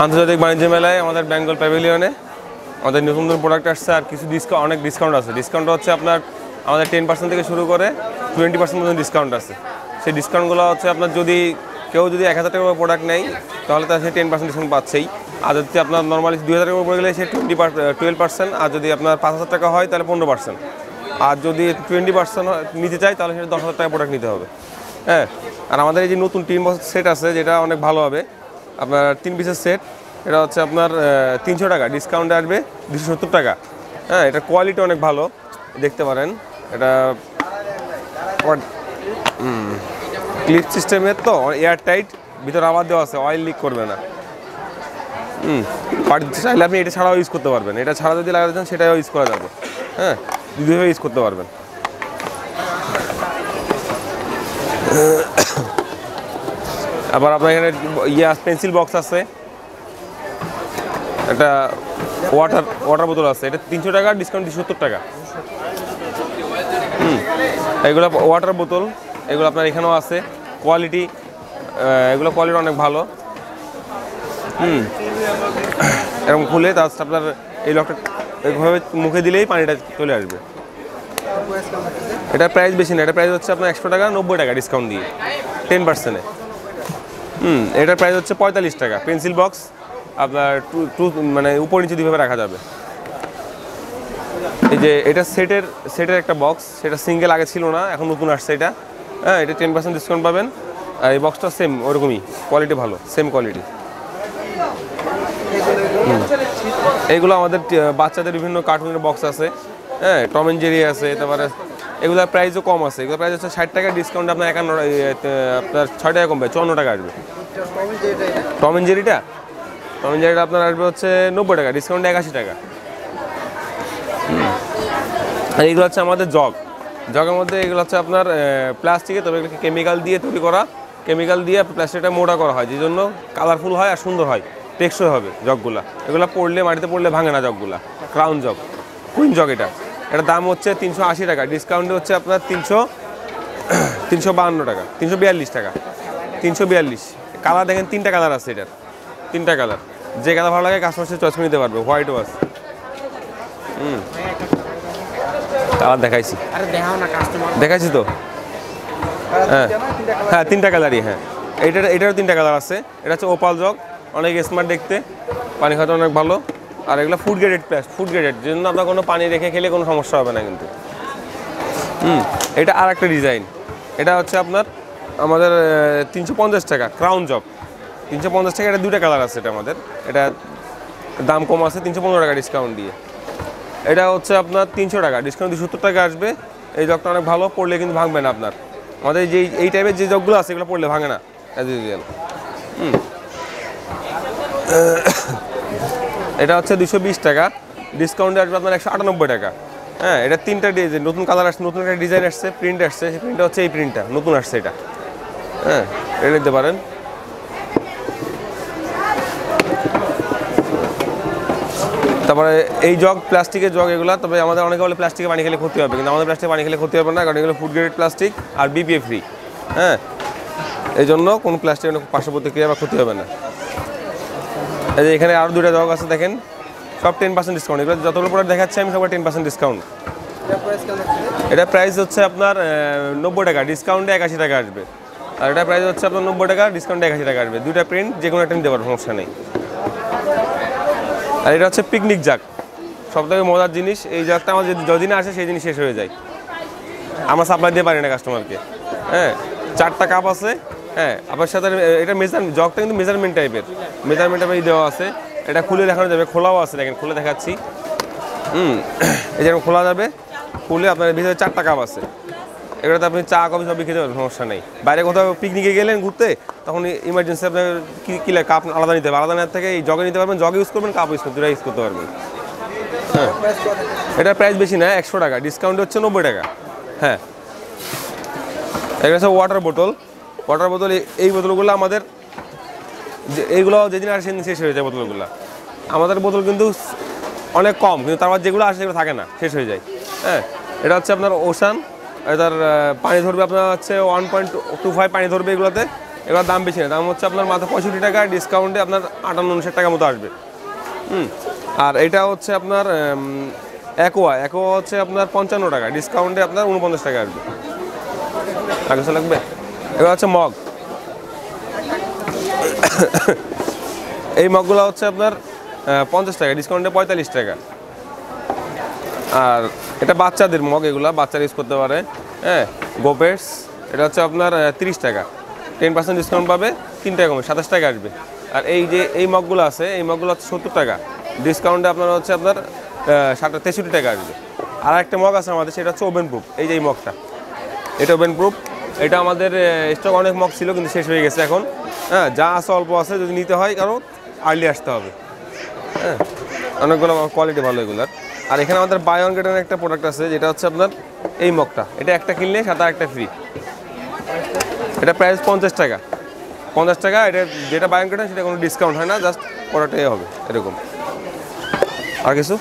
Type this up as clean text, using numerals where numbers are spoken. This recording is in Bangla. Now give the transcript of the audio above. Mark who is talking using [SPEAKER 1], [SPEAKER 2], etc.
[SPEAKER 1] আন্তর্জাতিক বাণিজ্য মেলায় আমাদের বেঙ্গল প্যাভিলিয়নে আমাদের নতুন নতুন প্রোডাক্ট আসছে আর কিছু অনেক ডিসকাউন্ট আছে। ডিসকাউন্ট হচ্ছে আপনার আমাদের 10% থেকে শুরু করে 20% পর্যন্ত ডিসকাউন্ট আছে। সেই ডিসকাউন্টগুলো হচ্ছে আপনার কেউ যদি 1000 টাকার প্রোডাক্ট নেয় তাহলে তার সে 10% ডিসকাউন্ট পাচ্ছেই। আর যদি আপনার নর্মালি 2000 টাকা পড়ে গেলে সে 12%, আর যদি আপনার 5000 টাকা হয় তাহলে 15%, আর যদি 20% নিতে চায় তাহলে সেটা 10,000 টাকা প্রোডাক্ট নিতে হবে। হ্যাঁ, আর আমাদের এই যে নতুন 3 বক্স সেট আছে যেটা অনেক ভালো হবে, আপনার 3 পিসের সেট, এটা হচ্ছে আপনার 300 টাকা, ডিসকাউন্টে আসবে 270 টাকা। হ্যাঁ, এটার কোয়ালিটি অনেক ভালো, দেখতে পারেন। এটা ক্লিপ সিস্টেমের, তো এয়ার টাইট, ভিতরে আবার দেওয়া আছে, অয়েল লিক করবে না। চাইলে আপনি এটা ছাড়াও ইউজ করতে পারবেন, এটা ছাড়া যদি লাগাতে চান সেটাও ইউজ করা যাবে। হ্যাঁ, দুইভাবে ইউজ করতে পারবেন। আবার আপনার এখানে পেন্সিল বক্স আছে, একটা ওয়াটার বোতল আছে, এটা 300 টাকা, ডিসকাউন্ট 270 টাকা। এগুলো ওয়াটার বোতল, এগুলো আপনার এখানেও আছে, কোয়ালিটি, এগুলো কোয়ালিটি অনেক ভালো। এরকম খুলে তার আপনার এই লকটা এইভাবে মুখে দিলেই পানিটা চলে আসবে। এটা প্রাইস বেশি না, এটা প্রাইস হচ্ছে আপনার 100 টাকা, 90 টাকা ডিসকাউন্ট দিয়ে 10%-এ। এটার প্রাইস হচ্ছে 45 টাকা। পেন্সিল বক্স আপনার মানে উপর নিচে দুইভাবে রাখা যাবে। এই যে এটা সেটের একটা বক্স, সেটা সিঙ্গেল আগে ছিল না, এখন নতুন আসছে এটা। হ্যাঁ, এটা 10% ডিসকাউন্ট পাবেন। আর এই বক্সটা সেম ওরকমই, কোয়ালিটি ভালো, সেম কোয়ালিটি। এইগুলো আমাদের বাচ্চাদের বিভিন্ন কার্টুনের বক্স আছে। হ্যাঁ, টম এন্ড জেরি আছে, তারপরে এগুলোর প্রাইসও কম আছে। এগুলোর প্রাইস হচ্ছে 60 টাকা, ডিসকাউন্ট আপনার আপনার 6 টাকা কমবে, 54 টাকা আসবে। টম এন্ড জেরিটা আপনার আসবে হচ্ছে 90 টাকা, ডিসকাউন্ট 81 টাকা। আর এইগুলো হচ্ছে আমাদের জগের মধ্যে, এগুলো হচ্ছে আপনার প্লাস্টিকের, তবে এগুলোকে কেমিক্যাল দিয়ে তৈরি করা, কেমিক্যাল দিয়ে প্লাস্টিকটা মোটা করা হয়, যে জন্য কালারফুল হয় আর সুন্দর হয়, টেকসই হবে জগগুলা। এগুলো পড়লে মাটিতে পড়লে ভাঙে না জগগুলা। ক্রাউন জগ, কুইন জগ, এটার দাম হচ্ছে 380 টাকা, ডিসকাউন্টে হচ্ছে আপনার 352 টাকা, 342 টাকা, 342। কালার দেখেন, 3টা কালার আছে এটার, 3টা কালার। যে কালার ভালো লাগে কাস্টমার সাথে চয়েস করে নিতে পারবে। হোয়াইটও আছে। কালার দেখাইছি তো। হ্যাঁ, 3টা কালারই। হ্যাঁ, এটারও 3টা কালার আছে। এটা হচ্ছে ওপাল জগ, অনেক স্মার্ট দেখতে, পানি খাওয়াতে অনেক ভালো। আর এগুলো ফুড গ্রেডেড, জন্য আপনার কোনো পানি রেখে খেলে কোনো সমস্যা হবে না কিন্তু। এটা আর একটা ডিজাইন, এটা হচ্ছে আপনার আমাদের 350 টাকা, ক্রাউন জগ, 350 টাকা। এটা 2টা কালার আছে, এটা আমাদের, এটা দাম কম আছে, 315 টাকা ডিসকাউন্ট দিয়ে। এটা হচ্ছে আপনার 300 টাকা, ডিসকাউন্ট 270 টাকা আসবে। এই জগটা অনেক ভালো, পড়লে কিন্তু ভাঙবে না আপনার। আমাদের এই টাইপের যে জগগুলো আছে এগুলো পড়লে ভাঙে না, এটা হচ্ছে 220 টাকা, ডিসকাউন্টে আসবে আপনার 198 টাকা। হ্যাঁ, এটা 3টা ডিজাইন, নতুন কালার আসছে, নতুন একটা ডিজাইন আসছে, প্রিন্ট আসছে, সেই প্রিন্টটা হচ্ছে এই প্রিন্টটা নতুন আসছে এটা। হ্যাঁ, এটা নিতে পারেন। তারপরে এই জগ, প্লাস্টিকের জগ এগুলো, তবে আমাদের অনেকে বলে প্লাস্টিকে পানি খেলে ক্ষতি হবে, কিন্তু আমাদের প্লাস্টিকে পানি খেলে ক্ষতি হবে না, কারণ এগুলো ফুড গ্রেড প্লাস্টিক আর বিপিএ ফ্রি। হ্যাঁ, এই জন্য কোনো প্লাস্টিকের পার্শ্ব প্রতিক্রিয়া বা ক্ষতি হবে না। এই যে এখানে আরও 2টা জগ আছে, দেখেন, সব 10% ডিসকাউন্ট। এগুলো যতগুলো প্রোডাক্ট দেখাচ্ছে আমি সবার 10% ডিসকাউন্ট। এটা প্রাইস হচ্ছে আপনার 90 টাকা, ডিসকাউন্টে 81 টাকা আসবে। আর এটা প্রাইস হচ্ছে আপনার 90 টাকা, ডিসকাউন্টে 81 টাকা আসবে। 2টা প্রিন্ট, যে কোনো একটা নিতে পারবো, সমস্যা নেই। আর এটা হচ্ছে পিকনিক জাগ, সবথেকে মজার জিনিস। এই জাগটা আমার যদিন আসে সেই দিনই শেষ হয়ে যায়, আমরা সাপ্লাই দিয়ে পারি না কাস্টমারকে। হ্যাঁ, 4টা কাপ আছে। হ্যাঁ, আপনার সাথে এটা জগটা কিন্তু মেজারমেন্ট টাইপের দেওয়া আছে। এটা খুলে দেখানো যাবে, খোলাও আছে, দেখেন খুলে দেখাচ্ছি। এই যেরকম খোলা যাবে, খুলে আপনার ভিতরে 4টা কাপ আছে। এগুলোতে আপনি চা, কফি সবই খেতে পারবেন, সমস্যা নেই। বাইরে কোথাও পিকনিকে গেলেন ঘুরতে, তখন ইমার্জেন্সি আপনার কি কাপ আলাদা নিতে হবে, আলাদা নেওয়ার থেকে এই জগে নিতে পারবেন, জগ ইউজ করবেন, কাপ ইউজ করতে পারবেন। হ্যাঁ, এটার প্রাইস বেশি না, 100 টাকা, ডিসকাউন্ট হচ্ছে 90 টাকা। হ্যাঁ, এটা হচ্ছে ওয়াটার বোতল। এই বোতলগুলো আমাদের, এইগুলো যেদিন আসে সেদিন শেষ হয়ে যায় বোতলগুলো। আমাদের বোতল কিন্তু অনেক কম, কিন্তু তারপর যেগুলো আসে সেগুলো থাকে না, শেষ হয়ে যায়। হ্যাঁ, এটা হচ্ছে আপনার ওশান, এটার পানি ধরবে আপনার হচ্ছে 1.25 পানি ধরবে এগুলোতে। এবার দাম বেশি না, দাম হচ্ছে আপনার মাত্র 65 টাকা, ডিসকাউন্টে আপনার 58-59 টাকা মতো আসবে। আর এটা হচ্ছে আপনার অ্যাকোয়া হচ্ছে আপনার 55 টাকা, ডিসকাউন্টে আপনার 49 টাকা আসবে। আর কিছু লাগবে? এবার হচ্ছে মগ, এই মগগুলো হচ্ছে আপনার 50 টাকা, ডিসকাউন্টে 45 টাকা। আর এটা বাচ্চাদের মগ, এগুলা বাচ্চারা ইউজ করতে পারে। হ্যাঁ, গোপেটস, এটা হচ্ছে আপনার 30 টাকা, 10% ডিসকাউন্ট পাবে, 3 টাকা কমে 27 টাকা আসবে। আর এই যে এই মগগুলো আছে, এই মগগুলো হচ্ছে 70 টাকা, ডিসকাউন্টে আপনার হচ্ছে আপনার 63 টাকা আসবে। আর একটা মগ আছে আমাদের, সেটা হচ্ছে ওভেন প্রুফ। এই যে এই মগটা, এটা ওভেন প্রুফ। এটা আমাদের স্টক অনেক মগ ছিল, কিন্তু শেষ হয়ে গেছে এখন। হ্যাঁ, যা আছে অল্প আছে, যদি নিতে হয় কারো আর্লি আসতে হবে। হ্যাঁ, অনেকগুলো কোয়ালিটি ভালো এগুলার। আর এখানে আমাদের বাই ওয়ান গেট ওয়ান একটা প্রোডাক্ট আছে, যেটা হচ্ছে আপনার এই মগটা। এটা একটা কিনলে সাথে একটা ফ্রি। এটা প্রাইস 50 টাকা, 50 টাকা। এটা যেটা বাই ওয়ান গেট ওয়ান, সেটা কোনো ডিসকাউন্ট হয় না, জাস্ট প্রোডাক্টে হবে এরকম। আর কিছু